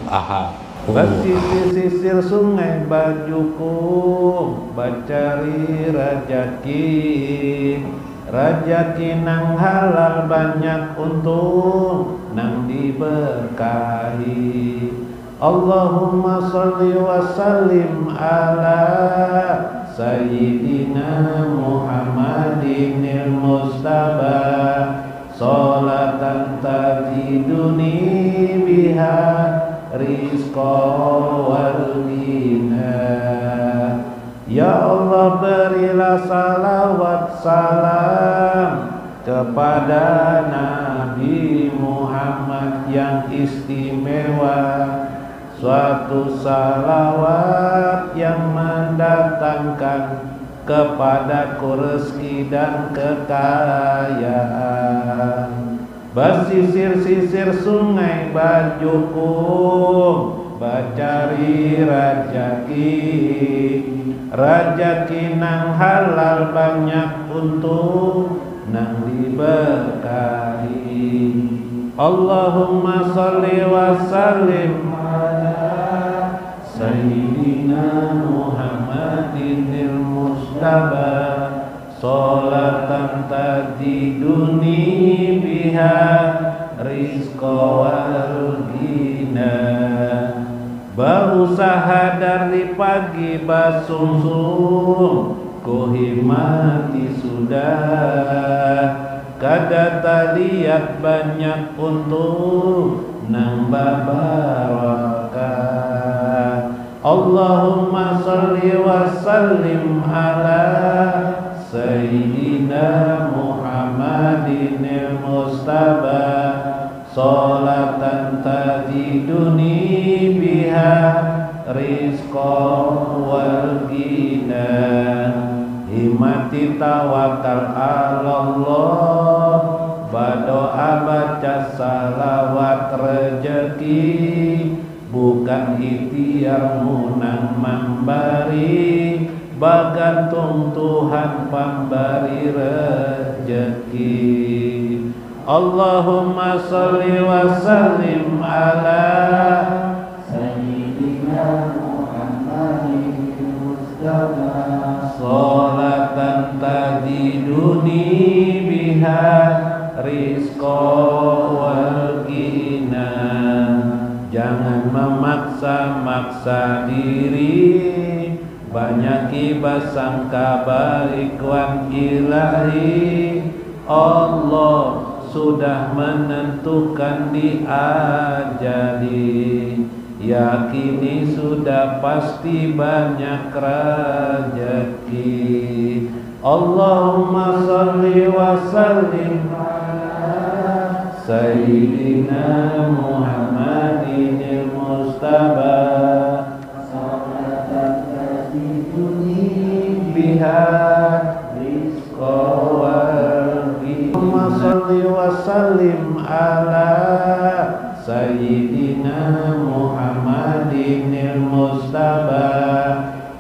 aha. Basisir sungai bajuku, bacari rajaki nang halal banyak untung nang diberkahi. Allahumma sholli wa sallim ala sayyidina Muhammadinil Mustafa sholatan tajiduni biha rizqa wal ghina. Ya Allah, berilah salawat salam kepada Nabi Muhammad yang istimewa, suatu salawat yang mendatangkan kepadaku rezeki dan kekayaan. Basisir-sisir sungai bajuku, bacari rajaki nang halal banyak untung nang diberkahi. Allahumma sholli wa sallim ala sayyidina Muhammadinil Mustafa sholatan tajiduni biha rizqa wal ghina. Berusaha dari pagi basungsung, ku himati sudah, kada taliat banyak untung nang barakah. Allahumma sholli wa sallim ala sayyidina Muhammadinil Mustafa sholatan tajiduni biha rizqa wal ghina. Himati tawakal Allah, berdoa baca salawat rezeki, bukan ikhtiarmu nang memberi, bagantung Tuhan pemberi rezeki. Allahumma sholli wa sallim ala sayyidina Muhammadin Mustafa sholatan tajiduni biha rizqa wal ghina. Jangan memaksa-maksa diri, banyaki basangka baik wan ilahi. Allah sudah menentukan diajali, yakini sudah pasti banyak rezeki. Allahumma sholli wa sallim ala sayyidina Muhammadinil Mustafa sholatan tajiduni biha rizqa wal ghina. Allahumma sholli wa sallim ala sayyidina Muhammadinil Mustafa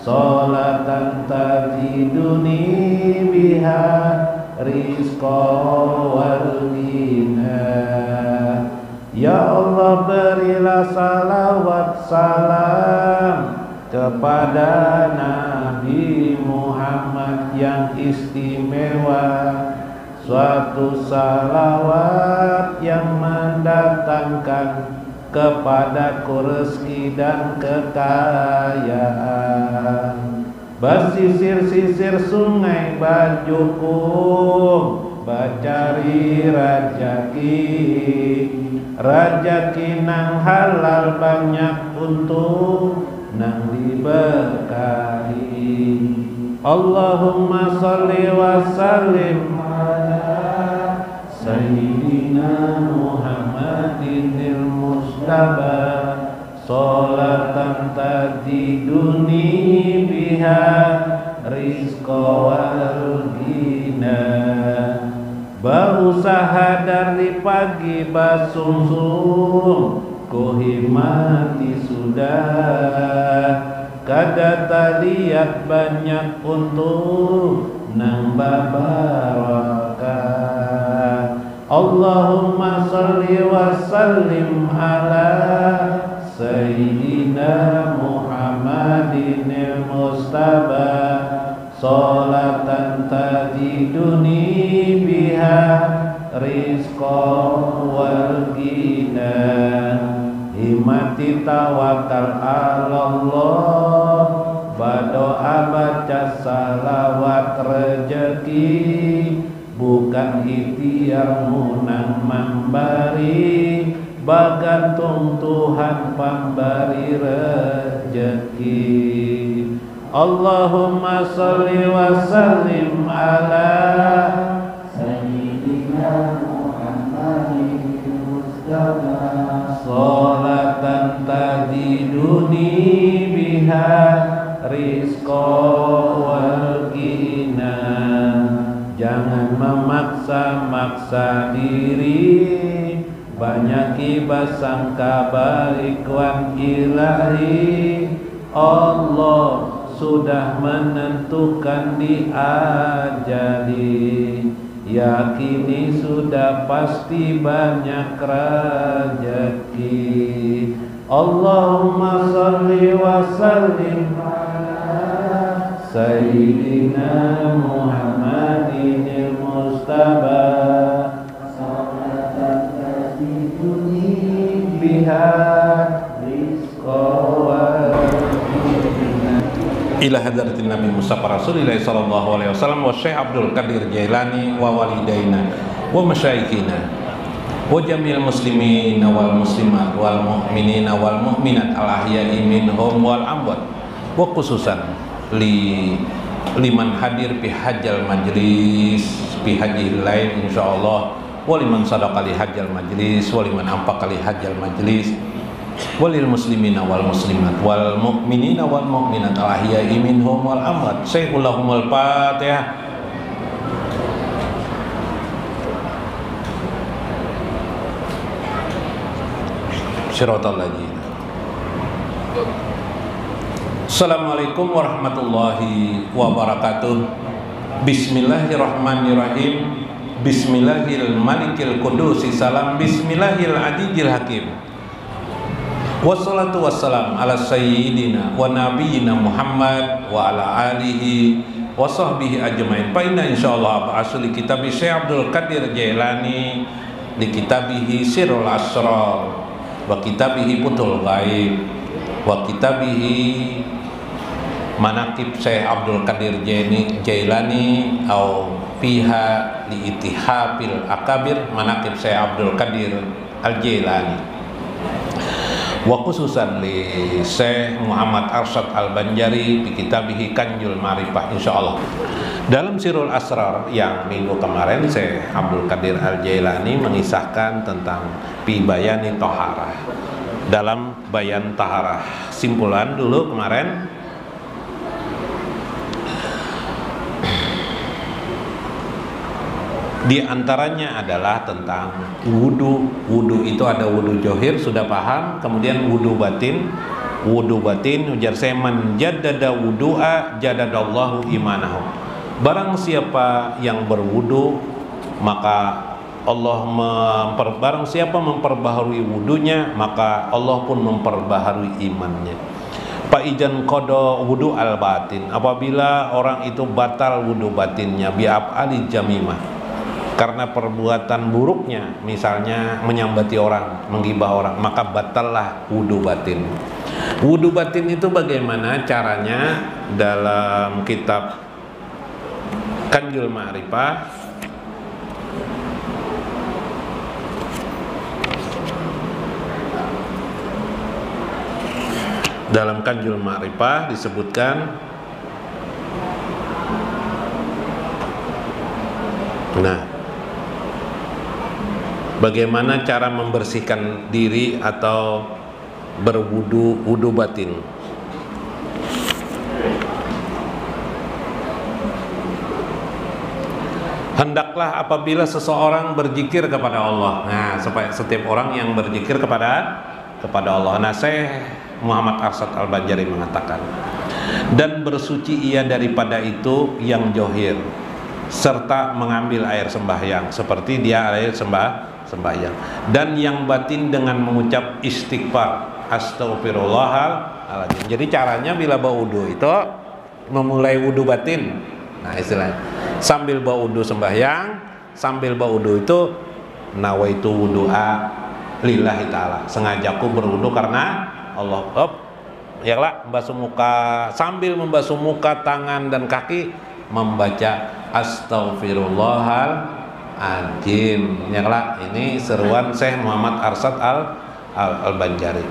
sholatan tajiduni biha rizqa wal ghina. Ya Allah, berilah salawat salam kepada Nabi Muhammad yang istimewa, suatu salawat yang mendatangkan kepadaku rezeki dan kekayaan. Basisir-sisir sungai bajuku, bacari rajaki nang halal banyak untung nang diberkahi. Allahumma sholli wa sallim ala sayyidina Muhammadinil Mustafa sholatan tajiduni biha rizqa wal ghina. Berusaha dari pagi basungsung, ku himati sudah, kada taliat banyak untung nang barakah. Allahumma sholli wa sallim ala Muhammadinil Mustafa sholatan tajiduni biha rizqan wal ghina himati tawakal Allah berdoa baca salawat rezeki bukan ikhtiar munang memberi bagantung Tuhan pemberi rezeki. Allahumma sholli wa sallim ala sayyidina Muhammadin Mustafa sholatan tajiduni biha rizqa wal ghina. Jangan memaksa-maksa diri, banyaki basangka baik wan ilahi. Allah sudah menentukan di ajali, yakini sudah pasti banyak rezeki. Allahumma sholli wa sallim ala sayyidina Muhammadinil Mustafa salatan tajiduni biha rizqa ila hadratin Nabi Mustafa Rasulillah sallallahu alaihi wasallam wa Syekh Abdul Qadir Jailani wa walidaina wa masyayikhina wa jamil muslimin wal muslimat wal mu'minin wal mu'minat al ahya'i minhum wal amwat wa khususan liman hadir fi hajjal majlis fi hajjil lain insyaallah wa liman sadaqa li hajjal majlis wa liman anfaqa li hajjal majlis walil muslimina wal muslimat wal mu'minina wal mu'minat al ahya'i minhum wal amwat. Sayyidul Fatihah. Syiratal ladzina. Assalamualaikum warahmatullahi wabarakatuh. Bismillahirrahmanirrahim. Bismillahil malikil qudusi salam. Bismillahil adijil hakim. Wassalatu wassalam ala sayyidina wa nabiyyina Muhammad wa ala alihi wa sahbihi ajmain. Fa inna insyaallah asli kitab Syekh Abdul Qadir Jailani di kitabihi Sirrul Asrar wa kitabihi Futhul Ghaib wa kitabihi Manaqib Syekh Abdul Qadir Jailani au fiha li ittihabil akabir Manaqib Syekh Abdul Qadir Al-Jailani wa khususan li Syekh Muhammad Arsyad Al-Banjari di kitabihi Kanjul Ma'rifah insyaallah. Dalam Sirrul Asrar yang minggu kemarin Syekh Abdul Qadir Al-Jailani mengisahkan tentang fi bayani taharah. Dalam bayan taharah, simpulan dulu kemarin di antaranya adalah tentang wudu. Wudu itu ada wudu johir, sudah paham. Kemudian wudu batin. Wudu batin ujar saya man jaddada wudu'a jadadallahu imanahu. Barang siapa yang berwudu maka barang siapa memperbaharui wudunya maka Allah pun memperbaharui imannya. Ijan qada wudu al batin. Apabila orang itu batal wudu batinnya bi'ab ali jamimah, karena perbuatan buruknya, misalnya menyambati orang, menggibah orang, maka batallah wudu batin. Wudu batin itu bagaimana caranya? Dalam kitab Kanjul Ma'rifah disebutkan. Nah, bagaimana cara membersihkan diri atau wudu batin? Hendaklah apabila seseorang berzikir kepada Allah. Nah, supaya setiap orang yang berzikir kepada Allah. Nah, saya Muhammad Arsyad Al-Banjari mengatakan, dan bersuci ia daripada itu yang johir, serta mengambil air sembahyang seperti dia air sembahyang, dan yang batin dengan mengucap istighfar Astaghfirullahaladzim. Jadi caranya bila berwudu itu memulai wudu batin. Nah istilahnya sambil berwudu sembahyang, sambil berwudu itu nawaitu wudu'a lillahi ta'ala, sengajaku berwudu karena Allah. Ya lah, membasuh muka, sambil membasuh muka, tangan dan kaki membaca astaghfirullahaladzim. Ya lah, ini seruan Syekh Muhammad Arsyad Al-Banjari.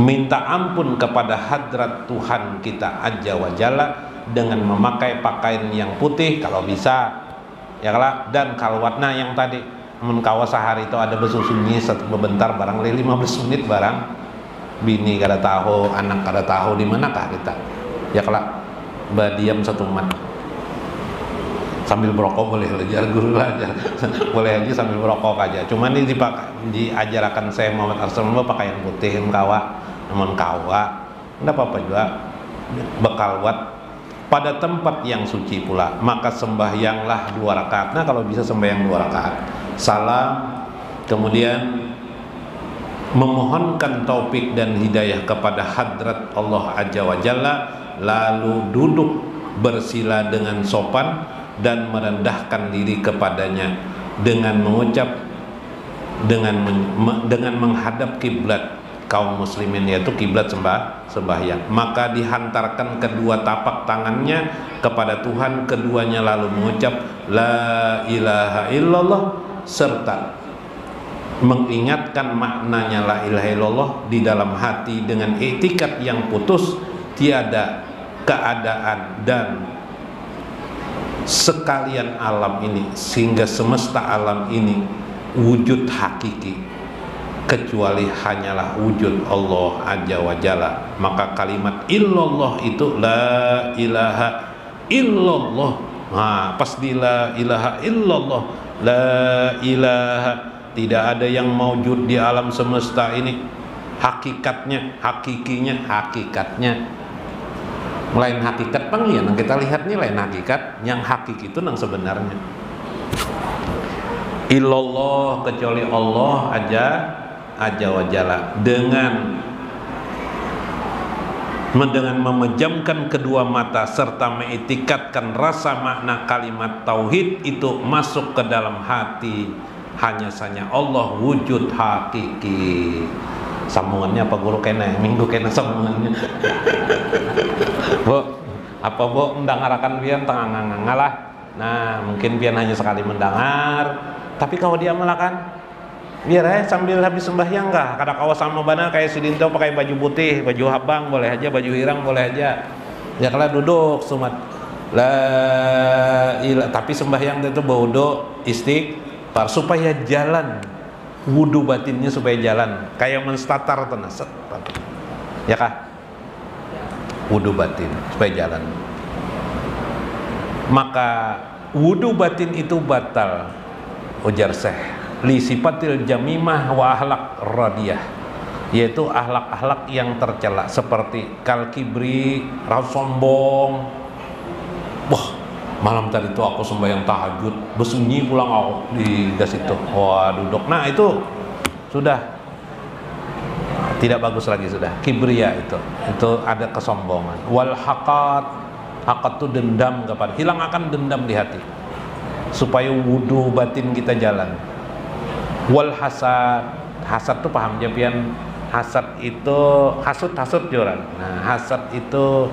Minta ampun kepada hadrat Tuhan kita Azza wa Jalla dengan memakai pakaian yang putih kalau bisa. Ya lah, dan kalwatna yang tadi menkawa sehari itu ada bersusunyi satu bebentar barang 15 menit barang. Bini kada tahu, anak kada tahu di manakah kita. Ya kelak berdiam satu mat. Sambil berokok boleh aja, guru aja. Boleh aja sambil berokok aja. Cuman ini diajarkan saya Muhammad Arsyad pakaian putih kawa, namun kawa. Enggak apa-apa juga. Bekalwat pada tempat yang suci pula. Maka sembahyanglah 2 rakaat. Nah, kalau bisa sembahyang 2 rakaat. Salam, kemudian memohonkan taufik dan hidayah kepada hadrat Allah Azza wa Jalla, lalu duduk bersila dengan sopan dan merendahkan diri kepadanya dengan mengucap dengan menghadap kiblat kaum muslimin, yaitu kiblat sembahyang. Maka dihantarkan kedua tapak tangannya kepada Tuhan keduanya, lalu mengucap la ilaha illallah serta mengingatkan maknanya la ilaha illallah di dalam hati dengan i'tikad yang putus, tiada keadaan dan sekalian alam ini sehingga semesta alam ini wujud hakiki kecuali hanyalah wujud Allah Azza wa Jalla. Maka kalimat illallah itu la ilaha illallah. Nah, pas di la ilaha illallah, la ilaha, tidak ada yang maujud di alam semesta ini hakikatnya, hakikatnya lain hakikat pang ya, yang kita lihat nih lain hakikat, yang hakiki itu yang sebenarnya illallah, kecuali Allah Azza wa Jalla. Dengan memejamkan kedua mata serta mengiktikadkan rasa makna kalimat tauhid itu masuk ke dalam hati, hanya saja Allah wujud hakiki. Sambungannya apa guru kena? Minggu kena sambungannya. Bu, apa bu mendangarakan pian tengah ngalah. Nah, mungkin pian hanya sekali mendengar, tapi kalau dia melakukan biar sambil habis sembahyang kah, kada kawa sama bana kayak si Dinto pakai baju putih, baju habang boleh aja, baju hirang boleh aja. Ya kalau duduk sumat la ilah, tapi sembahyang itu wudu istighfar supaya jalan wudu batinnya, supaya jalan kayak menstatar tuh naset. Ya kah? Wudu batin supaya jalan. Maka wudu batin itu batal, ujar Syekh, li sifatil jamimah wa ahlak radiyah, yaitu ahlak-ahlak yang tercela seperti kal kibri, rasa sombong. Wah, malam tadi itu aku sembahyang tahajud, bersunyi pulang aku di gas itu. Wah, duduk. Nah, itu sudah tidak bagus lagi, sudah kibria itu ada kesombongan. Wal haqat itu dendam kepada, hilang akan dendam di hati supaya wudu batin kita jalan. Wal hasad tuh paham ya pian, hasad itu hasud joran. Nah, hasad itu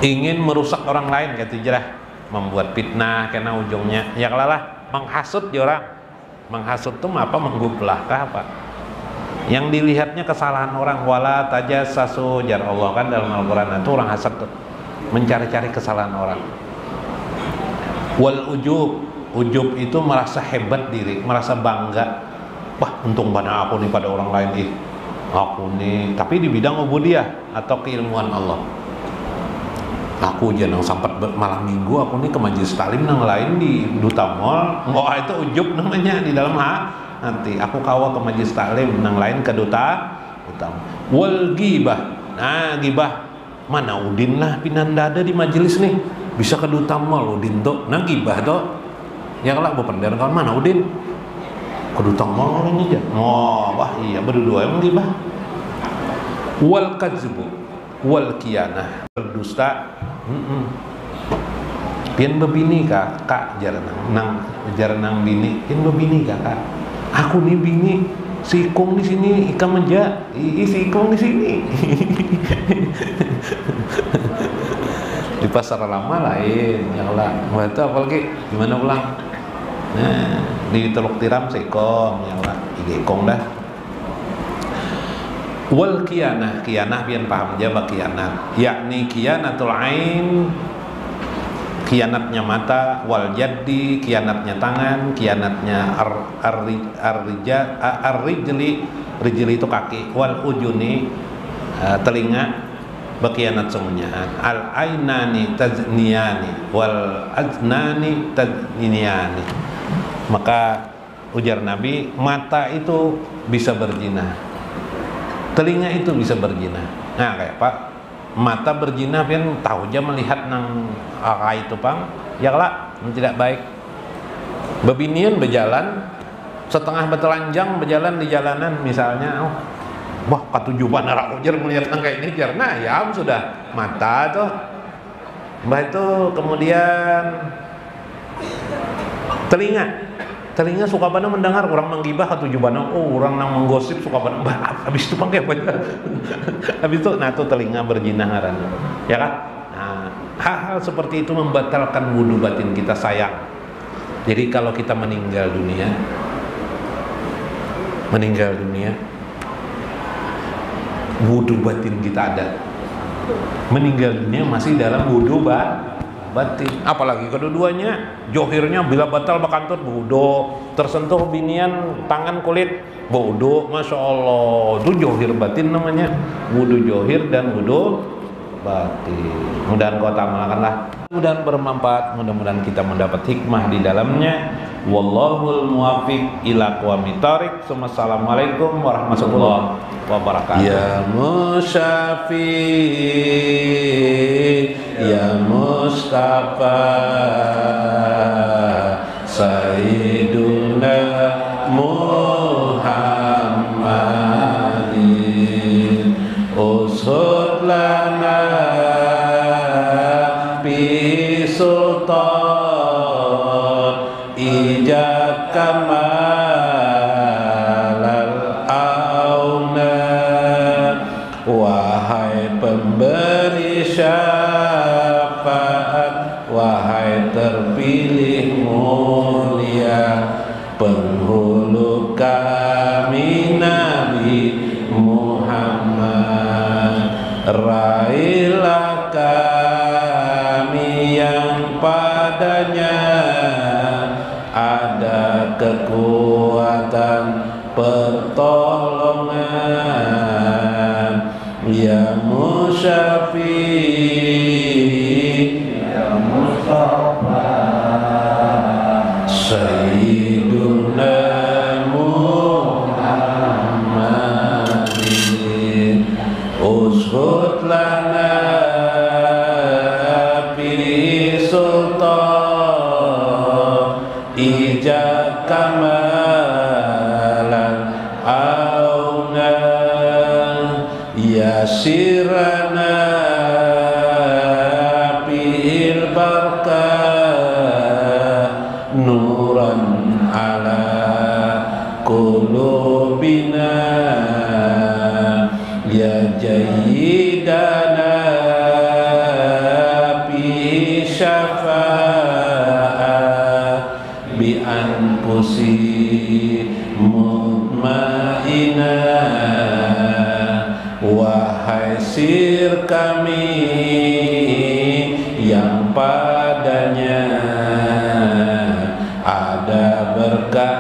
ingin merusak orang lain gitu jerah, membuat fitnah karena ujungnya ya kalalah menghasut joran. Menghasut tuh apa? Menggublah kah apa? Yang dilihatnya kesalahan orang. Wala tajassasu, jar Allah kan dalam Al-Qur'an, itu orang hasad tuh mencari-cari kesalahan orang. Wal ujub itu merasa hebat diri, merasa bangga. Wah, untung pada aku nih pada orang lain, aku nih, tapi di bidang ubudiyah atau keilmuan Allah. Aku jangan sampai malam minggu aku nih ke majelis taklim nang lain di Duta Mall. Itu ujub namanya di dalam nanti aku kawa ke majelis taklim nang lain ke Duta. Wal gibah. Nah, gibah mana Udin lah pinandada di majelis nih, bisa ke Duta Mall Udin tuh. Nah, gibah tuh. Ya kalau bu pendar kawan mana Udin? kudu tongol ini aja. Oh, wah iya berdua emang gibah. Wal kadzbu wal kianah, berdusta. Pian bebini kak jaranang bini, pian bebini kak. Aku nih bini, si Ikung di sini, Ika menja, si Ikung di sini. Di pasar lama lain, yang lah. Itu apalagi gimana pulang? Nah, di Teluk Tiram si Ikung, yang lah, Ikung dah. Wal kianah pian paham aja bak kianat, yakni kianatul ain, kianatnya mata, wal jaddi, kianatnya tangan, kianatnya rijli itu kaki, wal ujuni telinga, bakianat semuanya. Al ainani tazniyani wal aznani tazniyani. Maka ujar Nabi, mata itu bisa berzina, telinga itu bisa berzina. Nah kayak Pak, mata berzina pian tahu aja melihat nang itu pang, ya lah tidak baik. Bebinian berjalan setengah betelanjang berjalan di jalanan misalnya, wah katujuan arah ujar melihat nang kayak ini karena ya sudah mata tuh. Mbah itu kemudian telinga suka banget mendengar orang menggibah katujuan, orang nang menggosip suka banget. Habis itu pakai apa? Habis itu nah tuh telinga berzina ngaran. Ya kan? Nah, hal-hal seperti itu membatalkan wudu batin kita, sayang. Jadi kalau kita meninggal dunia, wudu batin kita ada. Meninggal dunia masih dalam wudu batin. Apalagi kedua-duanya johirnya bila batal bakantut wudu, tersentuh binian tangan kulit wudu, masya Allah, itu johir batin namanya, wudu johir dan wudu batin. Mudah-mudahan kau amalkanlah, mudah-mudahan bermanfaat, mudah-mudahan kita mendapat hikmah di dalamnya. Wallahul muwaffiq ila aqwamit thoriq. Assalamualaikum warahmatullahi wabarakatuh. Ya musyafi ya Mustafa Sayyiduna Muhammadin usud lana bi sultan ijab kamalal auna. Wahai pemberi syafaat, wahai terpilih mulia, penghulu kami Nabi Muhammad, raihlah kami yang padanya ada kekuatan pertolongan. Ya musyafi ya Mustafa Sayyiduna Muhammadin ushud lana bi sultan ijab kamalan auna yasirana bil barakah nuran ala qulubina ya jayyidana bi syafa'ah bi anfusi mutmainah. Wahai sir kami yang padanya ada berkah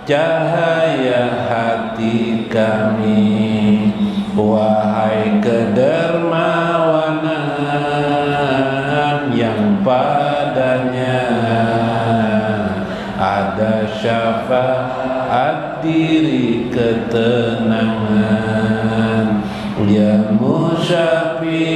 cahaya hati kami. Wahai kedermawanan yang padanya ada syafaat diri ketenangan. Ya musyafi